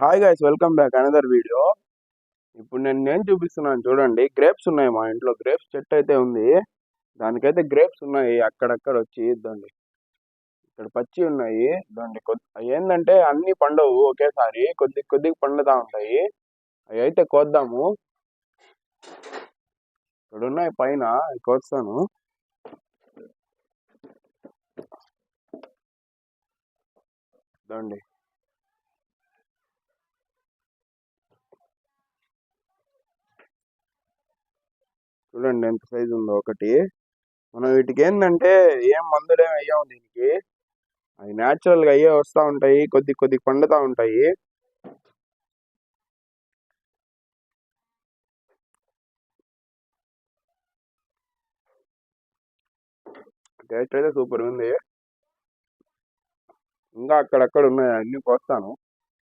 Hi guys, welcome back another video. ఇప్పుడు నేను చూపిస్తున్నాను చూడండి. గ్రేప్స్ ఉన్నాయి, మా ఇంట్లో గ్రేప్స్ చెట్టు అయితే ఉంది. దానికైతే గ్రేప్స్ ఉన్నాయి అక్కడక్కడ వచ్చి ఇద్దండి. ఇక్కడ పచ్చి ఉన్నాయి ఇద్దండి. ఏంటంటే అన్ని పండవు ఒకేసారి, కొద్ది కొద్దిగా పండుతా ఉంటాయి. అవి అయితే కోద్దాము. ఇక్కడ ఉన్నాయి పైన, అవి కోస్తాను. ఇద్దండి. చూడండి ఎంత సైజు ఉందో ఒకటి. మనం వీటికి ఏంటంటే ఏం మందులేం వేయము దీనికి. అవి న్యాచురల్ గా అయ్యే వస్తూ ఉంటాయి, కొద్ది కొద్ది పండుతా ఉంటాయి. టేస్ట్ అయితే సూపర్ ఉంది. ఇంకా అక్కడక్కడ ఉన్నాయి, అన్ని కోస్తాను.